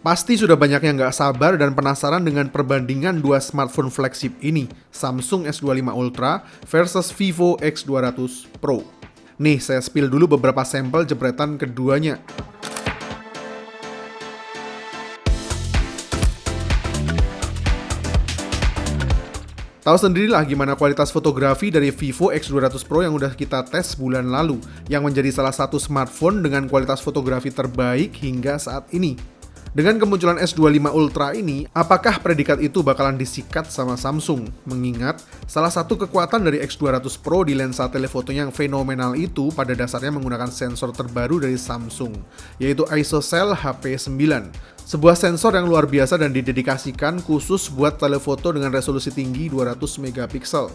Pasti sudah banyak yang nggak sabar dan penasaran dengan perbandingan dua smartphone flagship ini, Samsung S25 Ultra versus Vivo X200 Pro. Nih, saya spill dulu beberapa sampel jepretan keduanya. Tahu sendirilah gimana kualitas fotografi dari Vivo X200 Pro yang udah kita tes bulan lalu, yang menjadi salah satu smartphone dengan kualitas fotografi terbaik hingga saat ini. Dengan kemunculan S25 Ultra ini, apakah predikat itu bakalan disikat sama Samsung? Mengingat, salah satu kekuatan dari X200 Pro di lensa telefotonya yang fenomenal itu pada dasarnya menggunakan sensor terbaru dari Samsung, yaitu ISOCELL HP9. Sebuah sensor yang luar biasa dan didedikasikan khusus buat telefoto dengan resolusi tinggi 200 megapiksel.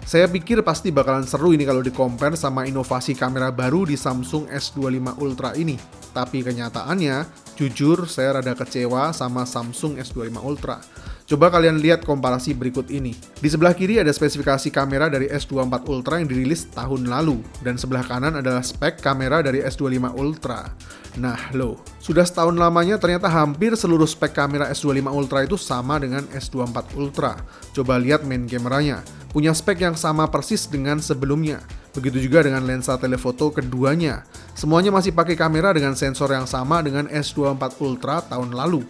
Saya pikir pasti bakalan seru ini kalau di-compare sama inovasi kamera baru di Samsung S25 Ultra ini. Tapi kenyataannya, jujur saya rada kecewa sama Samsung S25 Ultra. Coba kalian lihat komparasi berikut ini. Di sebelah kiri ada spesifikasi kamera dari S24 Ultra yang dirilis tahun lalu, dan sebelah kanan adalah spek kamera dari S25 Ultra. Nah loh, sudah setahun lamanya ternyata hampir seluruh spek kamera S25 Ultra itu sama dengan S24 Ultra. Coba lihat main kameranya, punya spek yang sama persis dengan sebelumnya. Begitu juga dengan lensa telefoto keduanya. Semuanya masih pakai kamera dengan sensor yang sama dengan S24 Ultra tahun lalu.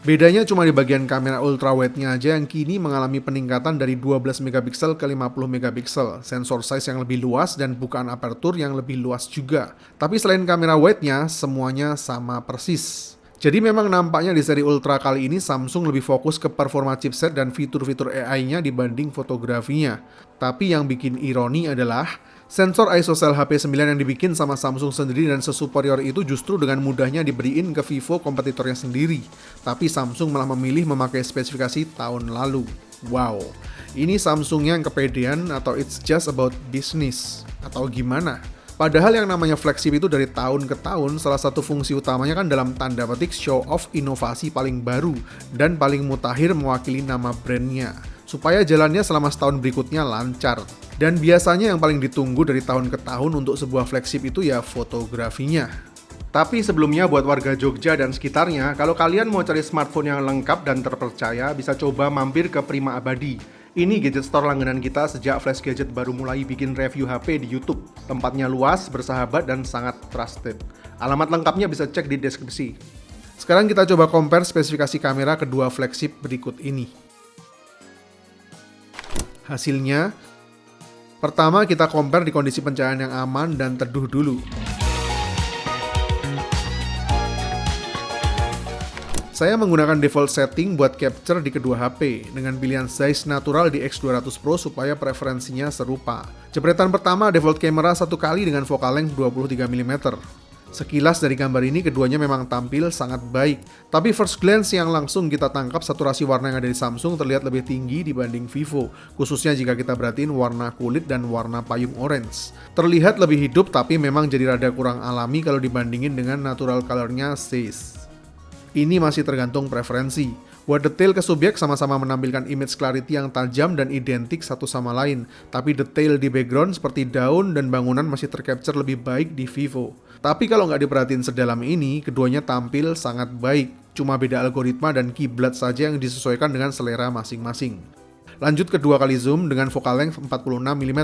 Bedanya cuma di bagian kamera ultrawide-nya aja yang kini mengalami peningkatan dari 12 megapiksel ke 50 megapiksel, sensor size yang lebih luas dan bukaan aperture yang lebih luas juga. Tapi selain kamera wide-nya, semuanya sama persis. Jadi memang nampaknya di seri Ultra kali ini Samsung lebih fokus ke performa chipset dan fitur-fitur AI-nya dibanding fotografinya. Tapi yang bikin ironi adalah sensor ISOCELL HP9 yang dibikin sama Samsung sendiri dan sesuperior itu justru dengan mudahnya diberiin ke Vivo kompetitornya sendiri. Tapi Samsung malah memilih memakai spesifikasi tahun lalu. Wow, ini Samsungnya yang kepedean atau it's just about business? Atau gimana? Padahal yang namanya flagship itu dari tahun ke tahun, salah satu fungsi utamanya kan dalam tanda petik show off inovasi paling baru dan paling mutakhir mewakili nama brandnya, supaya jalannya selama setahun berikutnya lancar. Dan biasanya yang paling ditunggu dari tahun ke tahun untuk sebuah flagship itu ya fotografinya. Tapi sebelumnya buat warga Jogja dan sekitarnya, kalau kalian mau cari smartphone yang lengkap dan terpercaya, bisa coba mampir ke Prima Abadi. Ini gadget store langganan kita sejak Flash Gadget baru mulai bikin review HP di YouTube. Tempatnya luas, bersahabat, dan sangat trusted. Alamat lengkapnya bisa cek di deskripsi. Sekarang kita coba compare spesifikasi kamera kedua flagship berikut ini. Hasilnya, pertama kita compare di kondisi pencahayaan yang aman dan teduh dulu. Saya menggunakan default setting buat capture di kedua HP dengan pilihan size natural di X200 Pro supaya preferensinya serupa. Jepretan pertama default kamera 1 kali dengan focal length 23 mm. Sekilas dari gambar ini keduanya memang tampil sangat baik, tapi first glance yang langsung kita tangkap saturasi warna yang ada di Samsung terlihat lebih tinggi dibanding Vivo, khususnya jika kita perhatiin warna kulit dan warna payung orange. Terlihat lebih hidup tapi memang jadi rada kurang alami kalau dibandingin dengan natural colornya Zeiss. Ini masih tergantung preferensi. Buat detail ke subjek sama-sama menampilkan image clarity yang tajam dan identik satu sama lain, tapi detail di background seperti daun dan bangunan masih tercapture lebih baik di Vivo. Tapi kalau nggak diperhatiin sedalam ini, keduanya tampil sangat baik. Cuma beda algoritma dan kiblat saja yang disesuaikan dengan selera masing-masing. Lanjut ke 2 kali zoom dengan focal length 46 mm.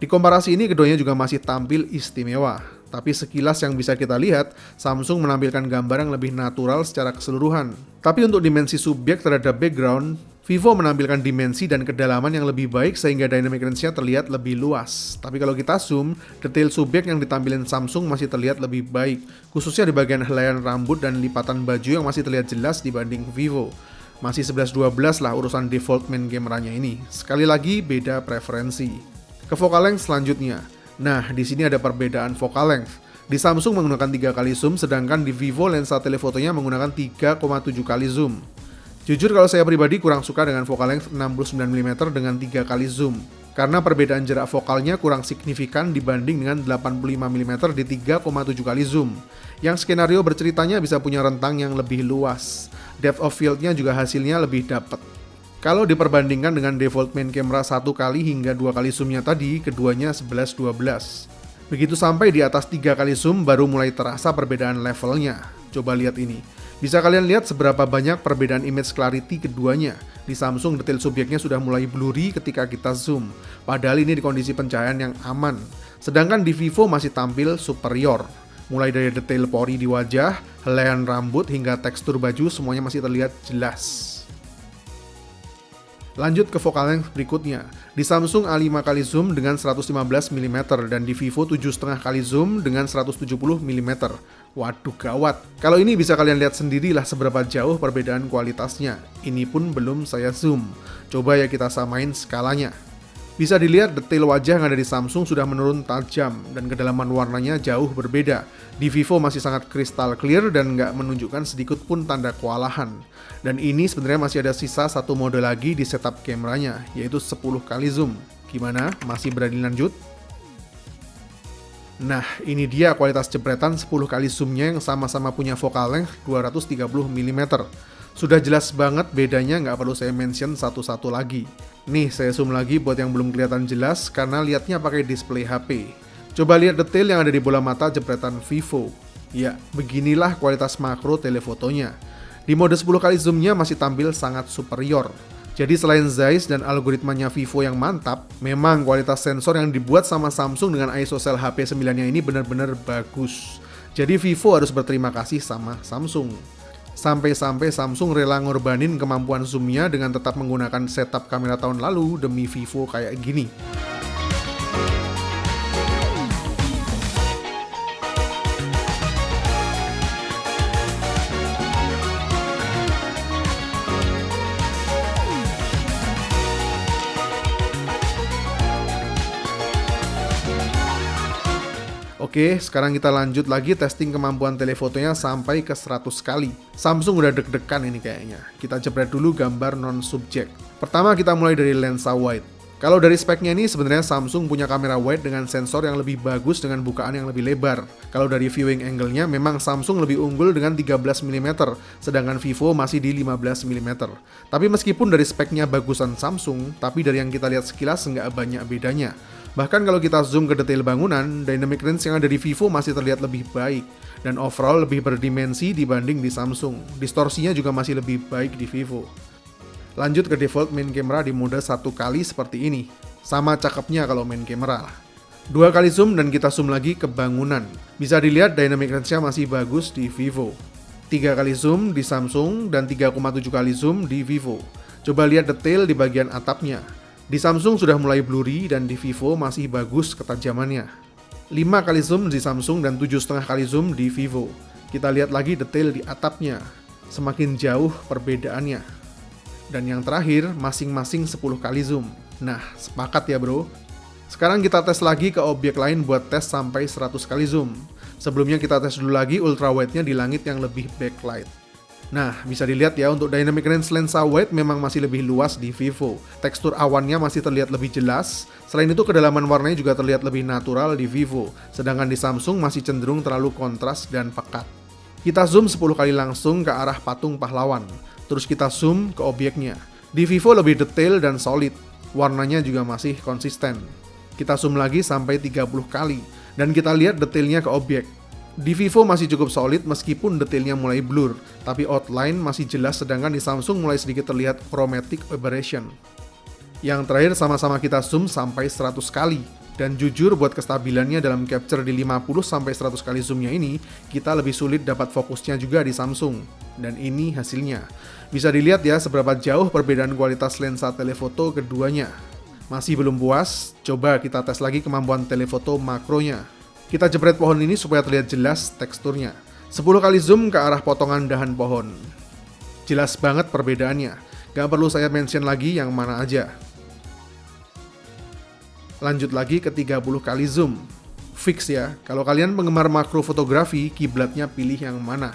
Di komparasi ini keduanya juga masih tampil istimewa. Tapi sekilas yang bisa kita lihat, Samsung menampilkan gambar yang lebih natural secara keseluruhan. Tapi untuk dimensi subjek terhadap background, Vivo menampilkan dimensi dan kedalaman yang lebih baik sehingga dynamic range-nya terlihat lebih luas. Tapi kalau kita zoom, detail subjek yang ditampilkan Samsung masih terlihat lebih baik, khususnya di bagian helaian rambut dan lipatan baju yang masih terlihat jelas dibanding Vivo. Masih 11-12 lah urusan default main kameranya ini. Sekali lagi beda preferensi. Ke focal length selanjutnya. Nah, di sini ada perbedaan focal length. Di Samsung menggunakan 3 kali zoom, sedangkan di Vivo lensa telefotonya menggunakan 3,7 kali zoom. Jujur kalau saya pribadi kurang suka dengan focal length 69 mm dengan 3 kali zoom. Karena perbedaan jarak fokalnya kurang signifikan dibanding dengan 85 mm di 3,7 kali zoom. Yang skenario berceritanya bisa punya rentang yang lebih luas. Depth of field-nya juga hasilnya lebih dapat. Kalau diperbandingkan dengan default main camera 1 kali hingga 2 kali zoom-nya tadi, keduanya 11-12. Begitu sampai di atas 3 kali zoom baru mulai terasa perbedaan levelnya. Coba lihat ini. Bisa kalian lihat seberapa banyak perbedaan image clarity keduanya. Di Samsung detail subjeknya sudah mulai blurry ketika kita zoom, padahal ini di kondisi pencahayaan yang aman. Sedangkan di Vivo masih tampil superior. Mulai dari detail pori di wajah, helaian rambut, hingga tekstur baju semuanya masih terlihat jelas. Lanjut ke focal length berikutnya. Di Samsung A5 kali zoom dengan 115 mm dan di Vivo 7,5 kali zoom dengan 170 mm. Waduh gawat. Kalau ini bisa kalian lihat sendirilah seberapa jauh perbedaan kualitasnya. Ini pun belum saya zoom. Coba ya kita samain skalanya. Bisa dilihat detail wajah yang ada di Samsung sudah menurun tajam dan kedalaman warnanya jauh berbeda. Di Vivo masih sangat kristal clear dan nggak menunjukkan sedikit pun tanda kewalahan. Dan ini sebenarnya masih ada sisa satu mode lagi di setup kameranya, yaitu 10 kali zoom. Gimana? Masih berani lanjut? Nah, ini dia kualitas jepretan 10 kali zoomnya yang sama-sama punya focal length 230 mm. Sudah jelas banget bedanya, nggak perlu saya mention satu-satu lagi. Nih, saya zoom lagi buat yang belum kelihatan jelas karena lihatnya pakai display HP. Coba lihat detail yang ada di bola mata jepretan Vivo. Ya, beginilah kualitas makro telefotonya. Di mode 10 kali zoomnya masih tampil sangat superior. Jadi selain Zeiss dan algoritmanya Vivo yang mantap, memang kualitas sensor yang dibuat sama Samsung dengan ISOCELL HP9-nya ini benar-benar bagus. Jadi Vivo harus berterima kasih sama Samsung. Sampai-sampai Samsung rela ngorbanin kemampuan zoomnya dengan tetap menggunakan setup kamera tahun lalu demi Vivo kayak gini. Oke, sekarang kita lanjut lagi testing kemampuan telefotonya sampai ke 100 kali. Samsung udah deg-degan ini kayaknya. Kita jepret dulu gambar non-subjek. Pertama kita mulai dari lensa wide. Kalau dari speknya ini sebenarnya Samsung punya kamera wide dengan sensor yang lebih bagus dengan bukaan yang lebih lebar. Kalau dari viewing angle-nya memang Samsung lebih unggul dengan 13 mm, sedangkan Vivo masih di 15 mm. Tapi meskipun dari speknya bagusan Samsung, tapi dari yang kita lihat sekilas nggak banyak bedanya. Bahkan kalau kita zoom ke detail bangunan, dynamic range yang ada di Vivo masih terlihat lebih baik. Dan overall lebih berdimensi dibanding di Samsung. Distorsinya juga masih lebih baik di Vivo. Lanjut ke default main camera di mode 1 kali seperti ini. Sama cakepnya kalau main camera. 2 kali zoom dan kita zoom lagi ke bangunan. Bisa dilihat dynamic range-nya masih bagus di Vivo. 3 kali zoom di Samsung dan 3,7 kali zoom di Vivo. Coba lihat detail di bagian atapnya. Di Samsung sudah mulai blurry dan di Vivo masih bagus ketajamannya. 5 kali zoom di Samsung dan 7,5 kali zoom di Vivo. Kita lihat lagi detail di atapnya. Semakin jauh perbedaannya. Dan yang terakhir, masing-masing 10 kali zoom. Nah, sepakat ya bro? Sekarang kita tes lagi ke objek lain buat tes sampai 100 kali zoom. Sebelumnya kita tes dulu lagi ultrawide-nya di langit yang lebih backlight. Nah, bisa dilihat ya untuk dynamic range lensa wide memang masih lebih luas di Vivo. Tekstur awannya masih terlihat lebih jelas. Selain itu kedalaman warnanya juga terlihat lebih natural di Vivo. Sedangkan di Samsung masih cenderung terlalu kontras dan pekat. Kita zoom 10 kali langsung ke arah patung pahlawan. Terus kita zoom ke objeknya. Di Vivo lebih detail dan solid. Warnanya juga masih konsisten. Kita zoom lagi sampai 30 kali. Dan kita lihat detailnya ke objek. Di Vivo masih cukup solid meskipun detailnya mulai blur, tapi outline masih jelas sedangkan di Samsung mulai sedikit terlihat chromatic aberration. Yang terakhir sama-sama kita zoom sampai 100 kali. Dan jujur buat kestabilannya dalam capture di 50-100 kali zoomnya ini, kita lebih sulit dapat fokusnya juga di Samsung. Dan ini hasilnya. Bisa dilihat ya seberapa jauh perbedaan kualitas lensa telefoto keduanya. Masih belum puas? Coba kita tes lagi kemampuan telefoto makronya. Kita jepret pohon ini supaya terlihat jelas teksturnya. 10 kali zoom ke arah potongan dahan pohon. Jelas banget perbedaannya. Gak perlu saya mention lagi yang mana aja. Lanjut lagi ke 30 kali zoom. Fix ya, kalau kalian penggemar makro fotografi, kiblatnya pilih yang mana.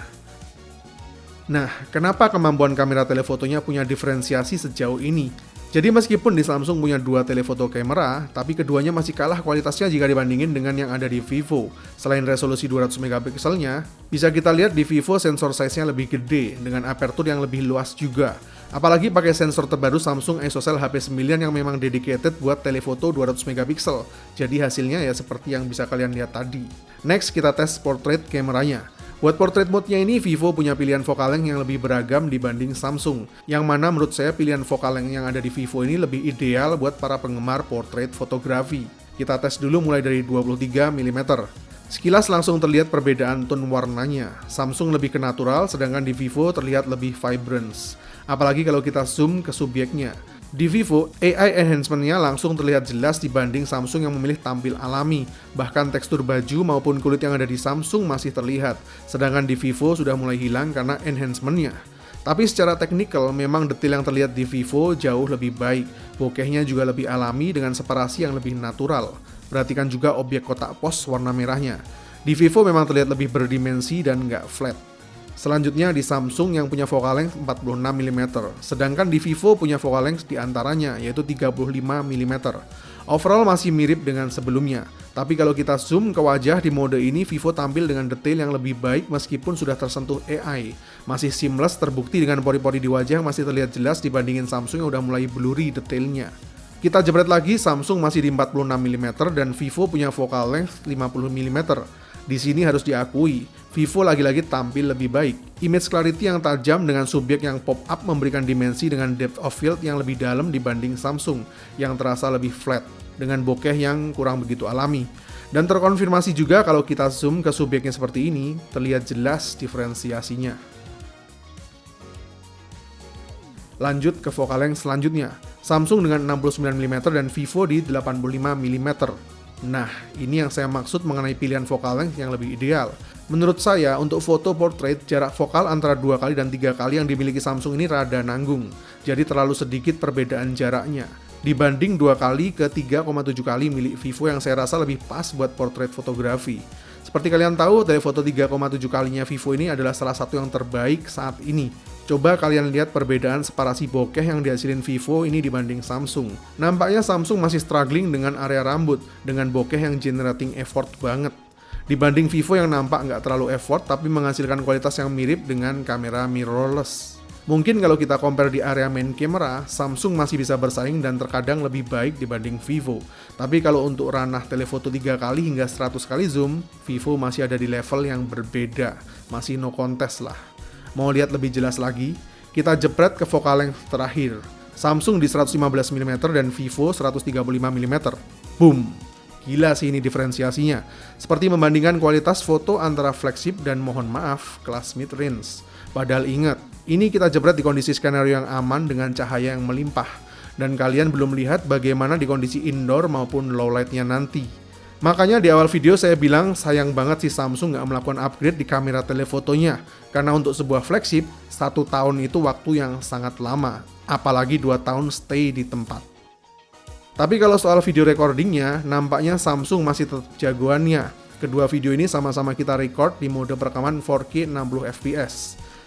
Nah, kenapa kemampuan kamera telefotonya punya diferensiasi sejauh ini? Jadi meskipun di Samsung punya 2 telefoto kamera, tapi keduanya masih kalah kualitasnya jika dibandingin dengan yang ada di Vivo. Selain resolusi 200 megapikselnya, bisa kita lihat di Vivo sensor size-nya lebih gede, dengan aperture yang lebih luas juga. Apalagi pakai sensor terbaru Samsung ISOCELL HP9 yang memang dedicated buat telefoto 200 megapiksel. Jadi hasilnya ya seperti yang bisa kalian lihat tadi. Next kita tes portrait kameranya. Buat portrait mode-nya ini, Vivo punya pilihan focal length yang lebih beragam dibanding Samsung. Yang mana menurut saya pilihan focal length yang ada di Vivo ini lebih ideal buat para penggemar portrait fotografi. Kita tes dulu mulai dari 23 mm. Sekilas langsung terlihat perbedaan tone warnanya. Samsung lebih ke natural, sedangkan di Vivo terlihat lebih vibrance. Apalagi kalau kita zoom ke subjeknya. Di Vivo, AI enhancement-nya langsung terlihat jelas dibanding Samsung yang memilih tampil alami. Bahkan tekstur baju maupun kulit yang ada di Samsung masih terlihat, sedangkan di Vivo sudah mulai hilang karena enhancement-nya. Tapi secara teknikal, memang detail yang terlihat di Vivo jauh lebih baik. Bokehnya juga lebih alami dengan separasi yang lebih natural. Perhatikan juga objek kotak pos warna merahnya. Di Vivo memang terlihat lebih berdimensi dan nggak flat. Selanjutnya di Samsung yang punya focal length 46 mm, sedangkan di Vivo punya focal length diantaranya yaitu 35 mm. Overall masih mirip dengan sebelumnya, tapi kalau kita zoom ke wajah di mode ini, Vivo tampil dengan detail yang lebih baik meskipun sudah tersentuh AI. Masih seamless, terbukti dengan pori-pori di wajah masih terlihat jelas dibandingin Samsung yang udah mulai blurry detailnya. Kita jebret lagi, Samsung masih di 46 mm dan Vivo punya focal length 50 mm. Di sini harus diakui, Vivo lagi-lagi tampil lebih baik. Image clarity yang tajam dengan subjek yang pop-up memberikan dimensi dengan depth of field yang lebih dalam dibanding Samsung, yang terasa lebih flat, dengan bokeh yang kurang begitu alami. Dan terkonfirmasi juga kalau kita zoom ke subjeknya seperti ini, terlihat jelas diferensiasinya. Lanjut ke focal length selanjutnya, Samsung dengan 69 mm dan Vivo di 85 mm. Nah, ini yang saya maksud mengenai pilihan focal length yang lebih ideal. Menurut saya, untuk foto portrait, jarak fokal antara 2 kali dan 3 kali yang dimiliki Samsung ini rada nanggung. Jadi terlalu sedikit perbedaan jaraknya. Dibanding 2 kali ke 3,7 kali milik Vivo yang saya rasa lebih pas buat portrait fotografi. Seperti kalian tahu, telefoto 3,7 kalinya Vivo ini adalah salah satu yang terbaik saat ini. Coba kalian lihat perbedaan separasi bokeh yang dihasilin Vivo ini dibanding Samsung. Nampaknya Samsung masih struggling dengan area rambut, dengan bokeh yang generating effort banget. Dibanding Vivo yang nampak nggak terlalu effort, tapi menghasilkan kualitas yang mirip dengan kamera mirrorless. Mungkin kalau kita compare di area main camera, Samsung masih bisa bersaing dan terkadang lebih baik dibanding Vivo. Tapi kalau untuk ranah telefoto 3 kali hingga 100 kali zoom, Vivo masih ada di level yang berbeda. Masih no contest lah. Mau lihat lebih jelas lagi? Kita jepret ke focal length terakhir. Samsung di 115 mm dan Vivo 135 mm. Boom! Gila sih ini diferensiasinya. Seperti membandingkan kualitas foto antara flagship dan mohon maaf, kelas mid-range. Padahal ingat, ini kita jepret di kondisi skenario yang aman dengan cahaya yang melimpah. Dan kalian belum lihat bagaimana di kondisi indoor maupun low light-nya nanti. Makanya di awal video saya bilang sayang banget sih Samsung nggak melakukan upgrade di kamera telefotonya. Karena untuk sebuah flagship, 1 tahun itu waktu yang sangat lama. Apalagi 2 tahun stay di tempat. Tapi kalau soal video recordingnya, nampaknya Samsung masih tetap jagoannya. Kedua video ini sama-sama kita record di mode perekaman 4K 60 fps.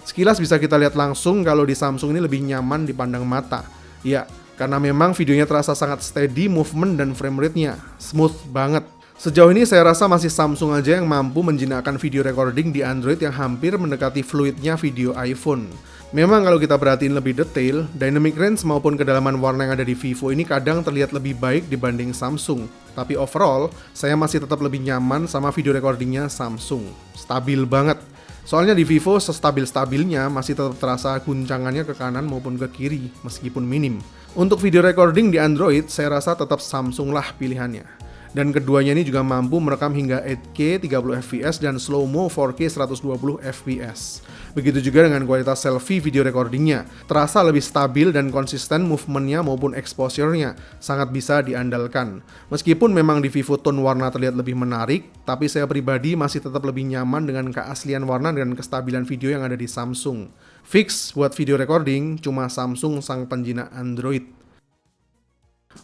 Sekilas bisa kita lihat langsung kalau di Samsung ini lebih nyaman dipandang mata. Ya, karena memang videonya terasa sangat steady movement dan frame rate-nya. Smooth banget. Sejauh ini saya rasa masih Samsung aja yang mampu menjinakkan video recording di Android yang hampir mendekati fluidnya video iPhone. Memang kalau kita perhatiin lebih detail, dynamic range maupun kedalaman warna yang ada di Vivo ini kadang terlihat lebih baik dibanding Samsung. Tapi overall, saya masih tetap lebih nyaman sama video recordingnya Samsung. Stabil banget. Soalnya di Vivo sestabil-stabilnya masih tetap terasa guncangannya ke kanan maupun ke kiri, meskipun minim. Untuk video recording di Android, saya rasa tetap Samsung lah pilihannya. Dan keduanya ini juga mampu merekam hingga 8K 30 fps dan slow-mo 4K 120 fps. Begitu juga dengan kualitas selfie video recordingnya. Terasa lebih stabil dan konsisten movementnya maupun exposure-nya. Sangat bisa diandalkan. Meskipun memang di Vivo tone warna terlihat lebih menarik, tapi saya pribadi masih tetap lebih nyaman dengan keaslian warna dan kestabilan video yang ada di Samsung. Fix buat video recording, cuma Samsung sang penjinak Android.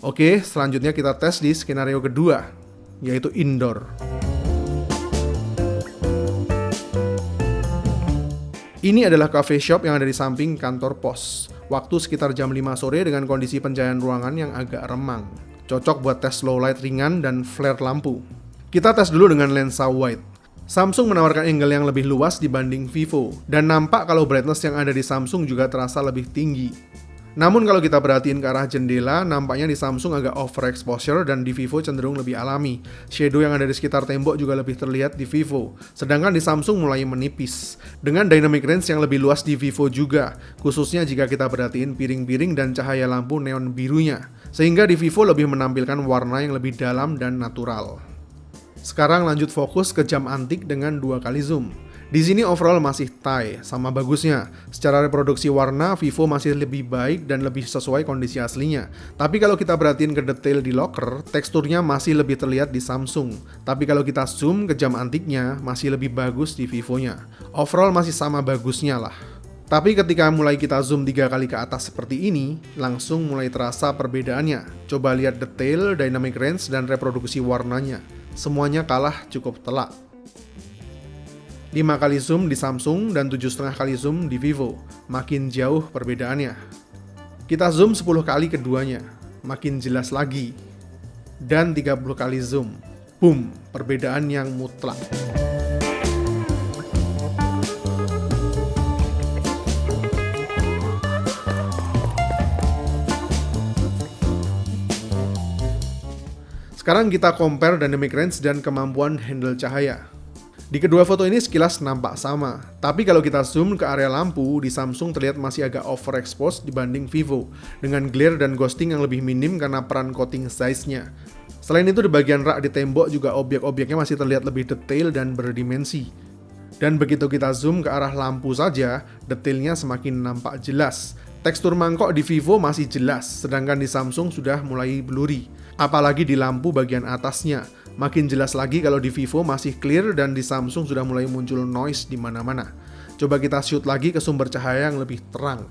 Oke, selanjutnya kita tes di skenario kedua, yaitu indoor. Ini adalah cafe shop yang ada di samping kantor pos. Waktu sekitar jam 5 sore dengan kondisi pencahayaan ruangan yang agak remang. Cocok buat tes low light ringan dan flare lampu. Kita tes dulu dengan lensa wide. Samsung menawarkan angle yang lebih luas dibanding Vivo, dan nampak kalau brightness yang ada di Samsung juga terasa lebih tinggi. Namun kalau kita perhatiin ke arah jendela, nampaknya di Samsung agak overexposure dan di Vivo cenderung lebih alami. Shadow yang ada di sekitar tembok juga lebih terlihat di Vivo, sedangkan di Samsung mulai menipis. Dengan dynamic range yang lebih luas di Vivo juga, khususnya jika kita perhatiin piring-piring dan cahaya lampu neon birunya. Sehingga di Vivo lebih menampilkan warna yang lebih dalam dan natural. Sekarang lanjut fokus ke jam antik dengan 2 kali zoom. Di sini overall masih tie, sama bagusnya. Secara reproduksi warna, Vivo masih lebih baik dan lebih sesuai kondisi aslinya. Tapi kalau kita perhatiin ke detail di locker, teksturnya masih lebih terlihat di Samsung. Tapi kalau kita zoom ke jam antiknya, masih lebih bagus di Vivo-nya. Overall masih sama bagusnya lah. Tapi ketika mulai kita zoom 3 kali ke atas seperti ini, langsung mulai terasa perbedaannya. Coba lihat detail, dynamic range, dan reproduksi warnanya. Semuanya kalah cukup telak. 5 kali zoom di Samsung dan 7,5 kali zoom di Vivo. Makin jauh perbedaannya. Kita zoom 10 kali keduanya. Makin jelas lagi. Dan 30 kali zoom. Boom, perbedaan yang mutlak. Sekarang kita compare dynamic range dan kemampuan handle cahaya. Di kedua foto ini sekilas nampak sama, tapi kalau kita zoom ke area lampu, di Samsung terlihat masih agak overexposed dibanding Vivo, dengan glare dan ghosting yang lebih minim karena peran coating size-nya. Selain itu di bagian rak di tembok juga objek-objeknya masih terlihat lebih detail dan berdimensi. Dan begitu kita zoom ke arah lampu saja, detailnya semakin nampak jelas. Tekstur mangkok di Vivo masih jelas, sedangkan di Samsung sudah mulai blurry. Apalagi di lampu bagian atasnya. Makin jelas lagi kalau di Vivo masih clear dan di Samsung sudah mulai muncul noise di mana-mana. Coba kita shoot lagi ke sumber cahaya yang lebih terang.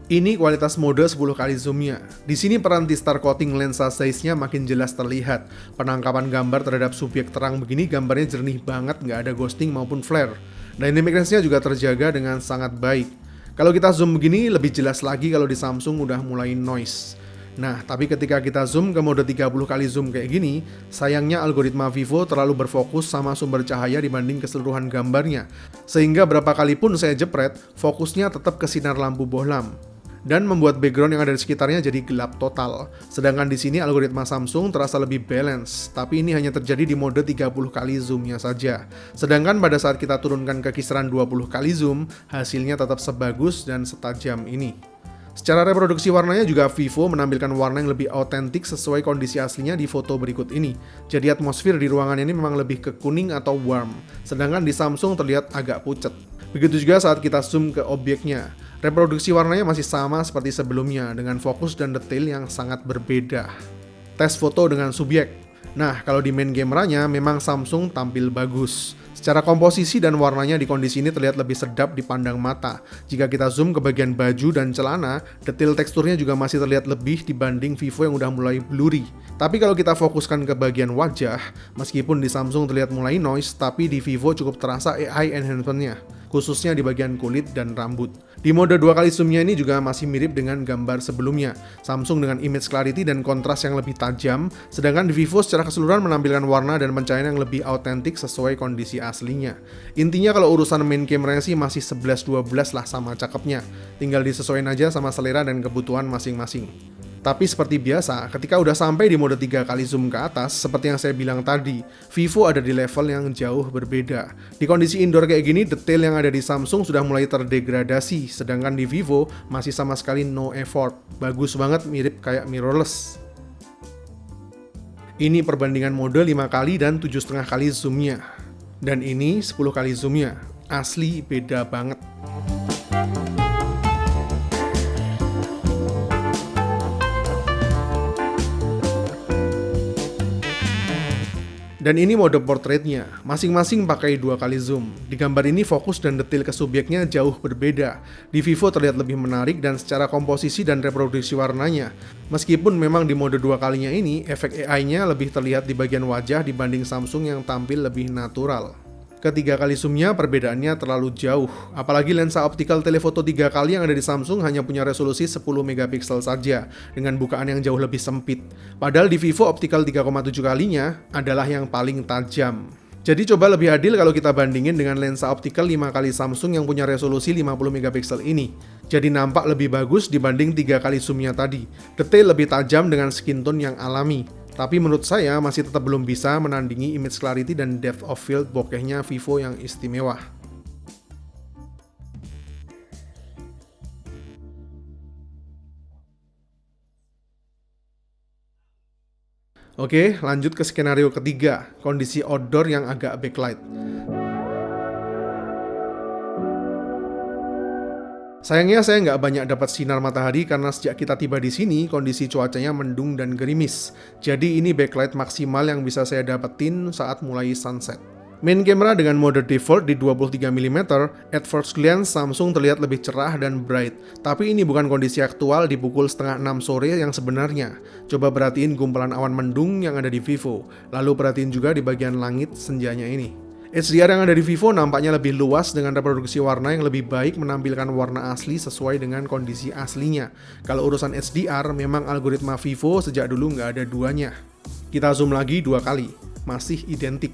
Ini kualitas mode 10 kali zoomnya. Di sini peran T-Star coating lensa size-nya makin jelas terlihat. Penangkapan gambar terhadap subjek terang begini gambarnya jernih banget, nggak ada ghosting maupun flare. Dynamic range-nya juga terjaga dengan sangat baik. Kalau kita zoom begini lebih jelas lagi kalau di Samsung udah mulai noise. Nah, tapi ketika kita zoom ke mode 30 kali zoom kayak gini, sayangnya algoritma Vivo terlalu berfokus sama sumber cahaya dibanding keseluruhan gambarnya. Sehingga berapa kali pun saya jepret, fokusnya tetap ke sinar lampu bohlam. Dan membuat background yang ada di sekitarnya jadi gelap total. Sedangkan di sini algoritma Samsung terasa lebih balance, tapi ini hanya terjadi di mode 30 kali zoomnya saja. Sedangkan pada saat kita turunkan ke kisaran 20 kali zoom, hasilnya tetap sebagus dan setajam ini. Secara reproduksi warnanya juga Vivo menampilkan warna yang lebih autentik sesuai kondisi aslinya di foto berikut ini. Jadi atmosfer di ruangan ini memang lebih ke kuning atau warm, sedangkan di Samsung terlihat agak pucat. Begitu juga saat kita zoom ke objeknya. Reproduksi warnanya masih sama seperti sebelumnya dengan fokus dan detail yang sangat berbeda. Tes foto dengan subjek. Nah, kalau di main kameranya memang Samsung tampil bagus. Secara komposisi dan warnanya di kondisi ini terlihat lebih sedap dipandang mata. Jika kita zoom ke bagian baju dan celana, detail teksturnya juga masih terlihat lebih dibanding Vivo yang udah mulai blurry. Tapi kalau kita fokuskan ke bagian wajah, meskipun di Samsung terlihat mulai noise, tapi di Vivo cukup terasa AI enhancement-nya, khususnya di bagian kulit dan rambut. Di mode 2 kali zoom-nya ini juga masih mirip dengan gambar sebelumnya. Samsung dengan image clarity dan kontras yang lebih tajam, sedangkan di Vivo secara keseluruhan menampilkan warna dan pencahayaan yang lebih autentik sesuai kondisi aslinya. Intinya kalau urusan main kameranya sih masih 11-12 lah sama cakepnya. Tinggal disesuaikan aja sama selera dan kebutuhan masing-masing. Tapi seperti biasa, ketika udah sampai di mode 3 kali zoom ke atas, seperti yang saya bilang tadi, Vivo ada di level yang jauh berbeda. Di kondisi indoor kayak gini, detail yang ada di Samsung sudah mulai terdegradasi, sedangkan di Vivo masih sama sekali no effort. Bagus banget, mirip kayak mirrorless. Ini perbandingan mode 5 kali dan 7,5 kali zoomnya. Dan ini 10 kali zoomnya. Asli beda banget. Dan ini mode portraitnya, masing-masing pakai 2 kali zoom. Di gambar ini fokus dan detail ke subjeknya jauh berbeda. Di Vivo terlihat lebih menarik dan secara komposisi dan reproduksi warnanya. Meskipun memang di mode 2 kalinya ini, efek AI-nya lebih terlihat di bagian wajah dibanding Samsung yang tampil lebih natural. Ketiga kali zoomnya perbedaannya terlalu jauh, apalagi lensa optikal telefoto 3 kali yang ada di Samsung hanya punya resolusi 10 megapiksel saja, dengan bukaan yang jauh lebih sempit. Padahal di Vivo optikal 3,7 kalinya adalah yang paling tajam. Jadi coba lebih adil kalau kita bandingin dengan lensa optical 5 kali Samsung yang punya resolusi 50 megapiksel ini. Jadi nampak lebih bagus dibanding 3 kali zoomnya tadi. Detail lebih tajam dengan skin tone yang alami. Tapi menurut saya masih tetap belum bisa menandingi image clarity dan depth of field bokehnya Vivo yang istimewa. Oke, lanjut ke skenario ketiga, kondisi outdoor yang agak backlight. Sayangnya saya nggak banyak dapat sinar matahari karena sejak kita tiba di sini, kondisi cuacanya mendung dan gerimis. Jadi ini backlight maksimal yang bisa saya dapetin saat mulai sunset. Main camera dengan mode default di 23mm, at first glance Samsung terlihat lebih cerah dan bright. Tapi ini bukan kondisi aktual di pukul setengah 6 sore yang sebenarnya. Coba perhatiin gumpalan awan mendung yang ada di Vivo. Lalu perhatiin juga di bagian langit senjanya ini. HDR yang ada di Vivo nampaknya lebih luas dengan reproduksi warna yang lebih baik menampilkan warna asli sesuai dengan kondisi aslinya. Kalau urusan HDR, memang algoritma Vivo sejak dulu nggak ada duanya. Kita zoom lagi 2 kali, masih identik.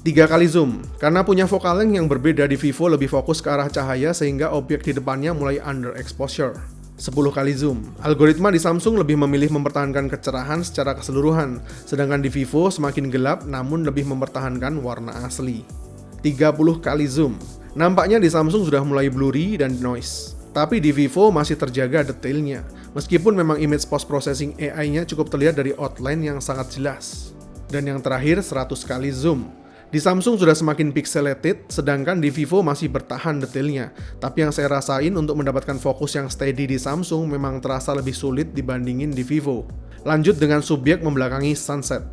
3 kali zoom, karena punya focal length yang berbeda di Vivo lebih fokus ke arah cahaya sehingga objek di depannya mulai underexposure. 10 kali zoom, algoritma di Samsung lebih memilih mempertahankan kecerahan secara keseluruhan, sedangkan di Vivo semakin gelap namun lebih mempertahankan warna asli. 30 kali zoom, nampaknya di Samsung sudah mulai blurry dan noise. Tapi di Vivo masih terjaga detailnya, meskipun memang image post-processing AI-nya cukup terlihat dari outline yang sangat jelas. Dan yang terakhir 100 kali zoom. Di Samsung sudah semakin pixelated, sedangkan di Vivo masih bertahan detailnya. Tapi yang saya rasain untuk mendapatkan fokus yang steady di Samsung memang terasa lebih sulit dibandingin di Vivo. Lanjut dengan subjek membelakangi sunset.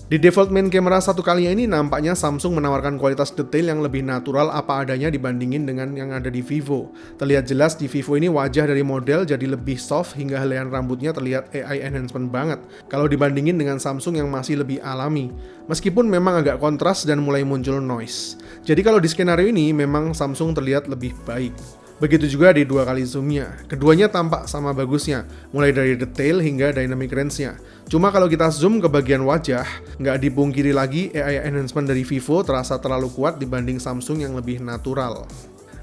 Di default main camera 1 kali ini nampaknya Samsung menawarkan kualitas detail yang lebih natural apa adanya dibandingin dengan yang ada di Vivo. Terlihat jelas di Vivo ini wajah dari model jadi lebih soft hingga helaian rambutnya terlihat AI enhancement banget. Kalau dibandingin dengan Samsung yang masih lebih alami. Meskipun memang agak kontras dan mulai muncul noise. Jadi kalau di skenario ini memang Samsung terlihat lebih baik. Begitu juga di 2 kali zoomnya. Keduanya tampak sama bagusnya, mulai dari detail hingga dynamic range-nya. Cuma kalau kita zoom ke bagian wajah, nggak dipungkiri lagi AI enhancement dari Vivo terasa terlalu kuat dibanding Samsung yang lebih natural.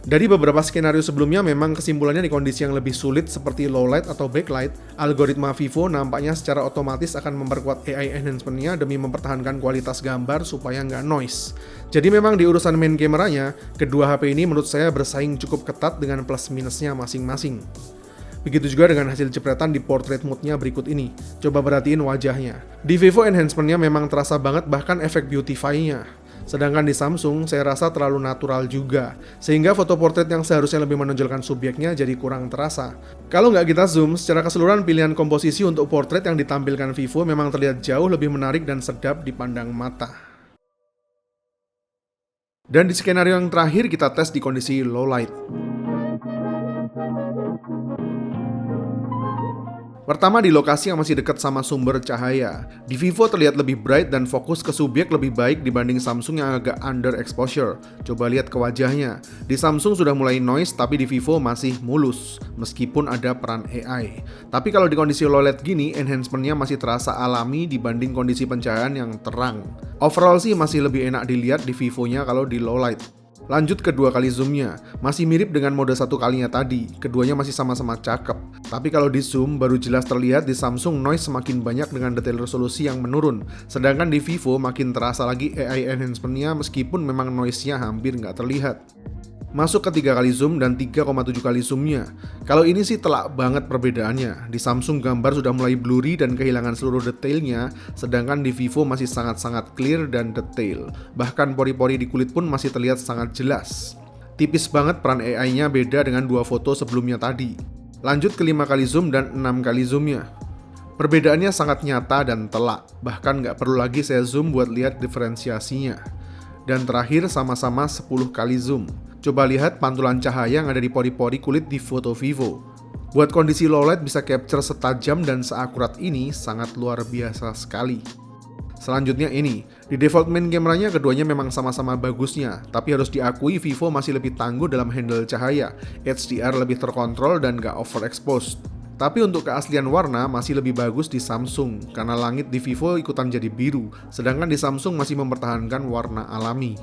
Dari beberapa skenario sebelumnya memang kesimpulannya di kondisi yang lebih sulit seperti low light atau backlight, algoritma Vivo nampaknya secara otomatis akan memperkuat AI enhancement-nya demi mempertahankan kualitas gambar supaya nggak noise. Jadi memang di urusan main kameranya, kedua HP ini menurut saya bersaing cukup ketat dengan plus minusnya masing-masing. Begitu juga dengan hasil jepretan di portrait mode-nya berikut ini. Coba perhatiin wajahnya. Di Vivo enhancement-nya memang terasa banget bahkan efek beautify-nya. Sedangkan di Samsung, saya rasa terlalu natural juga, sehingga foto portrait yang seharusnya lebih menonjolkan subjeknya jadi kurang terasa. Kalau nggak kita zoom, secara keseluruhan pilihan komposisi untuk portrait yang ditampilkan Vivo memang terlihat jauh lebih menarik dan sedap dipandang mata. Dan di skenario yang terakhir kita tes di kondisi low light. Pertama di lokasi yang masih dekat sama sumber cahaya. Di Vivo terlihat lebih bright dan fokus ke subjek lebih baik dibanding Samsung yang agak underexposure. Coba lihat ke wajahnya. Di Samsung sudah mulai noise tapi di Vivo masih mulus, meskipun ada peran AI. Tapi kalau di kondisi low light gini, enhancement-nya masih terasa alami dibanding kondisi pencahayaan yang terang. Overall sih masih lebih enak dilihat di Vivo-nya kalau di low light. Lanjut ke 2 kali zoomnya, masih mirip dengan mode 1 kalinya tadi, keduanya masih sama-sama cakep. Tapi kalau di zoom, baru jelas terlihat di Samsung noise semakin banyak dengan detail resolusi yang menurun. Sedangkan di Vivo makin terasa lagi AI enhancement-nya meskipun memang noise-nya hampir nggak terlihat. Masuk ke 3 kali zoom dan 3,7 kali zoomnya. Kalau ini sih telak banget perbedaannya. Di Samsung gambar sudah mulai blurry dan kehilangan seluruh detailnya, sedangkan di Vivo masih sangat-sangat clear dan detail. Bahkan pori-pori di kulit pun masih terlihat sangat jelas. Tipis banget peran AI-nya beda dengan 2 foto sebelumnya tadi. Lanjut ke 5 kali zoom dan 6 kali zoomnya. Perbedaannya sangat nyata dan telak, bahkan nggak perlu lagi saya zoom buat lihat diferensiasinya. Dan terakhir sama-sama 10 kali zoom. Coba lihat pantulan cahaya yang ada di pori-pori kulit di foto Vivo. Buat kondisi low light bisa capture setajam dan seakurat ini sangat luar biasa sekali. Selanjutnya ini, di default main kameranya keduanya memang sama-sama bagusnya, tapi harus diakui Vivo masih lebih tangguh dalam handle cahaya, HDR lebih terkontrol dan gak overexposed. Tapi untuk keaslian warna masih lebih bagus di Samsung, karena langit di Vivo ikutan jadi biru, sedangkan di Samsung masih mempertahankan warna alami.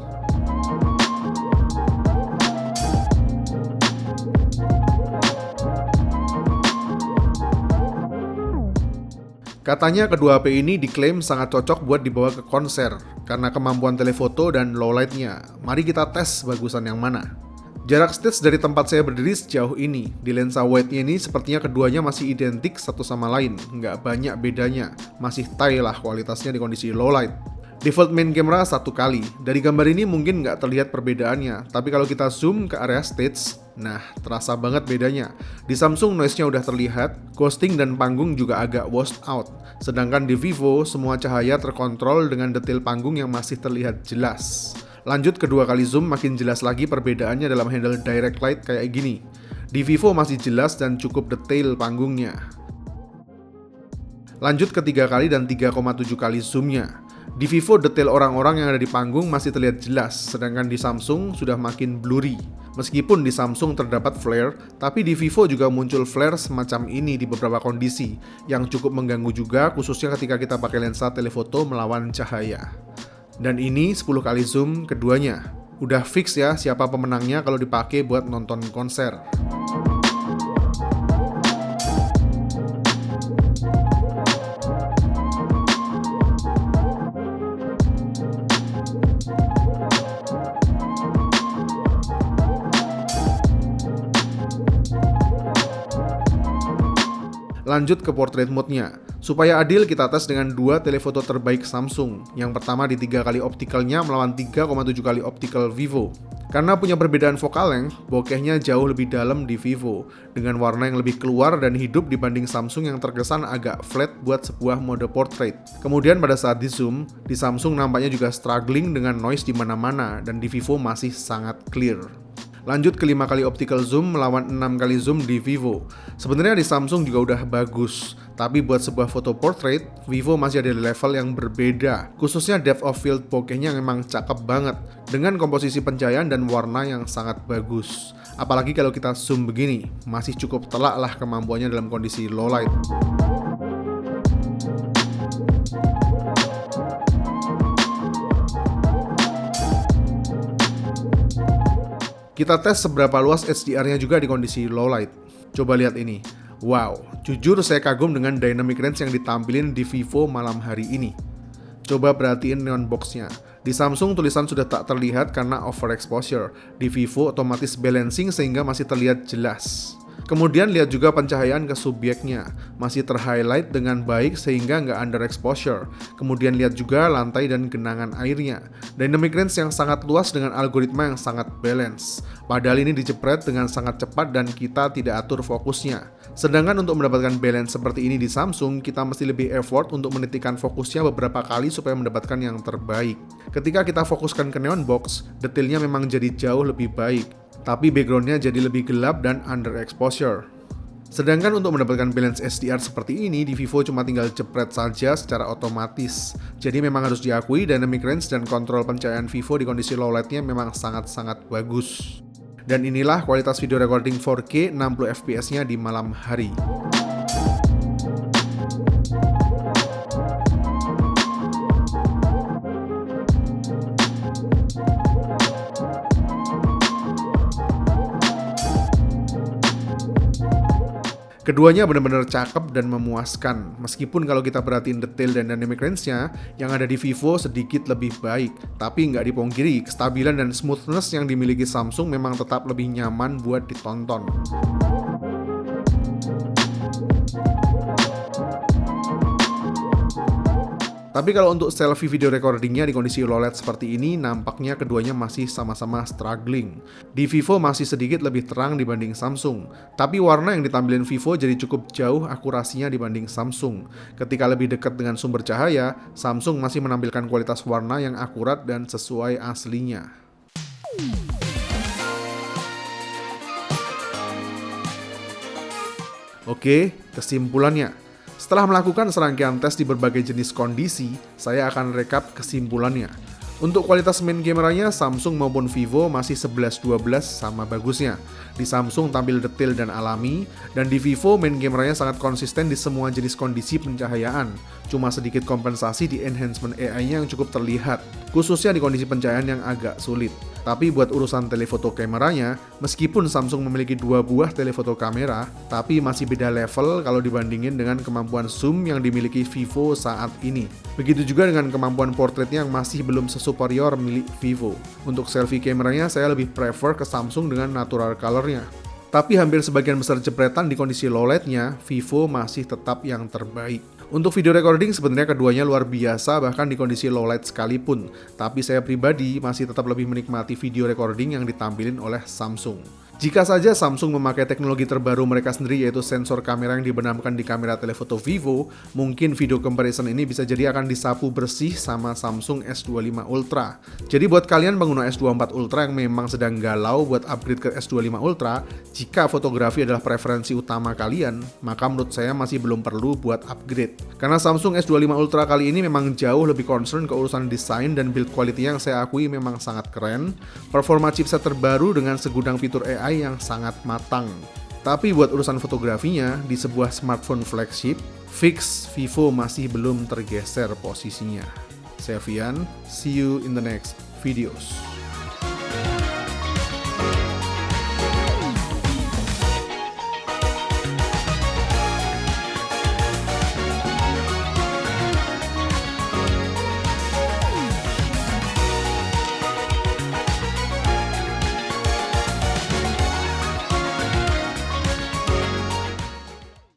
Katanya kedua HP ini diklaim sangat cocok buat dibawa ke konser karena kemampuan telefoto dan low light-nya. Mari kita tes bagusan yang mana. Jarak stage dari tempat saya berdiri sejauh ini. Di lensa wide-nya ini sepertinya keduanya masih identik satu sama lain. Nggak banyak bedanya. Masih tie lah kualitasnya di kondisi low light. Default main camera 1 kali. Dari gambar ini mungkin nggak terlihat perbedaannya, tapi kalau kita zoom ke area stage, nah terasa banget bedanya. Di Samsung noise-nya udah terlihat, ghosting dan panggung juga agak washed out. Sedangkan di Vivo, semua cahaya terkontrol dengan detail panggung yang masih terlihat jelas. Lanjut kedua kali zoom, makin jelas lagi perbedaannya dalam handle direct light kayak gini. Di Vivo masih jelas dan cukup detail panggungnya. Lanjut ke 3 kali dan 3,7 kali zoomnya. Di Vivo detail orang-orang yang ada di panggung masih terlihat jelas, sedangkan di Samsung sudah makin blurry. Meskipun di Samsung terdapat flare, tapi di Vivo juga muncul flare semacam ini di beberapa kondisi, yang cukup mengganggu juga khususnya ketika kita pakai lensa telefoto melawan cahaya. Dan ini 10 kali zoom keduanya. Udah fix ya siapa pemenangnya kalau dipakai buat nonton konser. Lanjut ke portrait mode-nya. Supaya adil kita tes dengan 2 telefoto terbaik Samsung. Yang pertama di 3 kali optikalnya melawan 3,7 kali optikal Vivo. Karena punya perbedaan focal length, bokehnya jauh lebih dalam di Vivo, dengan warna yang lebih keluar dan hidup dibanding Samsung yang terkesan agak flat buat sebuah mode portrait. Kemudian pada saat di zoom, di Samsung nampaknya juga struggling dengan noise di mana-mana dan di Vivo masih sangat clear. Lanjut ke 5 kali optical zoom melawan 6 kali zoom di Vivo. Sebenarnya di Samsung juga udah bagus, tapi buat sebuah foto portrait, Vivo masih ada di level yang berbeda. Khususnya depth of field bokehnya memang cakep banget, dengan komposisi pencahayaan dan warna yang sangat bagus. Apalagi kalau kita zoom begini, masih cukup telak lah kemampuannya dalam kondisi low light. Kita tes seberapa luas HDR-nya juga di kondisi low light. Coba lihat ini. Wow, jujur saya kagum dengan dynamic range yang ditampilin di Vivo malam hari ini. Coba perhatiin neon box-nya. Di Samsung tulisan sudah tak terlihat karena overexposure. Di Vivo otomatis balancing sehingga masih terlihat jelas. Kemudian lihat juga pencahayaan ke subjeknya, masih terhighlight dengan baik sehingga nggak underexposure. Kemudian lihat juga lantai dan genangan airnya. Dynamic range yang sangat luas dengan algoritma yang sangat balance. Padahal ini dijepret dengan sangat cepat dan kita tidak atur fokusnya. Sedangkan untuk mendapatkan balance seperti ini di Samsung, kita mesti lebih effort untuk menitikkan fokusnya beberapa kali supaya mendapatkan yang terbaik. Ketika kita fokuskan ke neon box, detailnya memang jadi jauh lebih baik. Tapi backgroundnya jadi lebih gelap dan underexposure. Sedangkan untuk mendapatkan balance HDR seperti ini di Vivo cuma tinggal jepret saja secara otomatis. Jadi memang harus diakui dynamic range dan kontrol pencahayaan Vivo di kondisi low light-nya memang sangat-sangat bagus. Dan inilah kualitas video recording 4K 60 fps-nya di malam hari. Keduanya benar-benar cakep dan memuaskan. Meskipun kalau kita perhatiin detail dan dynamic range-nya, yang ada di Vivo sedikit lebih baik. Tapi nggak dipungkiri, kestabilan dan smoothness yang dimiliki Samsung memang tetap lebih nyaman buat ditonton. Tapi kalau untuk selfie video recordingnya di kondisi low light seperti ini, nampaknya keduanya masih sama-sama struggling. Di Vivo masih sedikit lebih terang dibanding Samsung, tapi warna yang ditampilin Vivo jadi cukup jauh akurasinya dibanding Samsung. Ketika lebih dekat dengan sumber cahaya, Samsung masih menampilkan kualitas warna yang akurat dan sesuai aslinya. Oke, kesimpulannya. Setelah melakukan serangkaian tes di berbagai jenis kondisi, saya akan rekap kesimpulannya. Untuk kualitas main kameranya, Samsung maupun Vivo masih 11-12 sama bagusnya. Di Samsung tampil detail dan alami, dan di Vivo main kameranya sangat konsisten di semua jenis kondisi pencahayaan. Cuma sedikit kompensasi di enhancement AI-nya yang cukup terlihat, khususnya di kondisi pencahayaan yang agak sulit. Tapi buat urusan telefoto kameranya, meskipun Samsung memiliki 2 buah telefoto kamera, tapi masih beda level kalau dibandingin dengan kemampuan zoom yang dimiliki Vivo saat ini. Begitu juga dengan kemampuan portraitnya yang masih belum sesuperior milik Vivo. Untuk selfie kameranya saya lebih prefer ke Samsung dengan natural color-nya. Tapi hampir sebagian besar jepretan di kondisi low light-nya, Vivo masih tetap yang terbaik. Untuk video recording sebenarnya keduanya luar biasa bahkan di kondisi low light sekalipun. Tapi saya pribadi masih tetap lebih menikmati video recording yang ditampilin oleh Samsung. Jika saja Samsung memakai teknologi terbaru mereka sendiri yaitu sensor kamera yang dibenamkan di kamera telefoto Vivo, mungkin video comparison ini bisa jadi akan disapu bersih sama Samsung S25 Ultra. Jadi buat kalian pengguna S24 Ultra yang memang sedang galau buat upgrade ke S25 Ultra, jika fotografi adalah preferensi utama kalian, maka menurut saya masih belum perlu buat upgrade. Karena Samsung S25 Ultra kali ini memang jauh lebih concern ke urusan desain dan build quality yang saya akui memang sangat keren, performa chipset terbaru dengan segudang fitur AI yang sangat matang. Tapi buat urusan fotografinya, di sebuah smartphone flagship, fix Vivo masih belum tergeser posisinya. Saya Vian, see you in the next videos.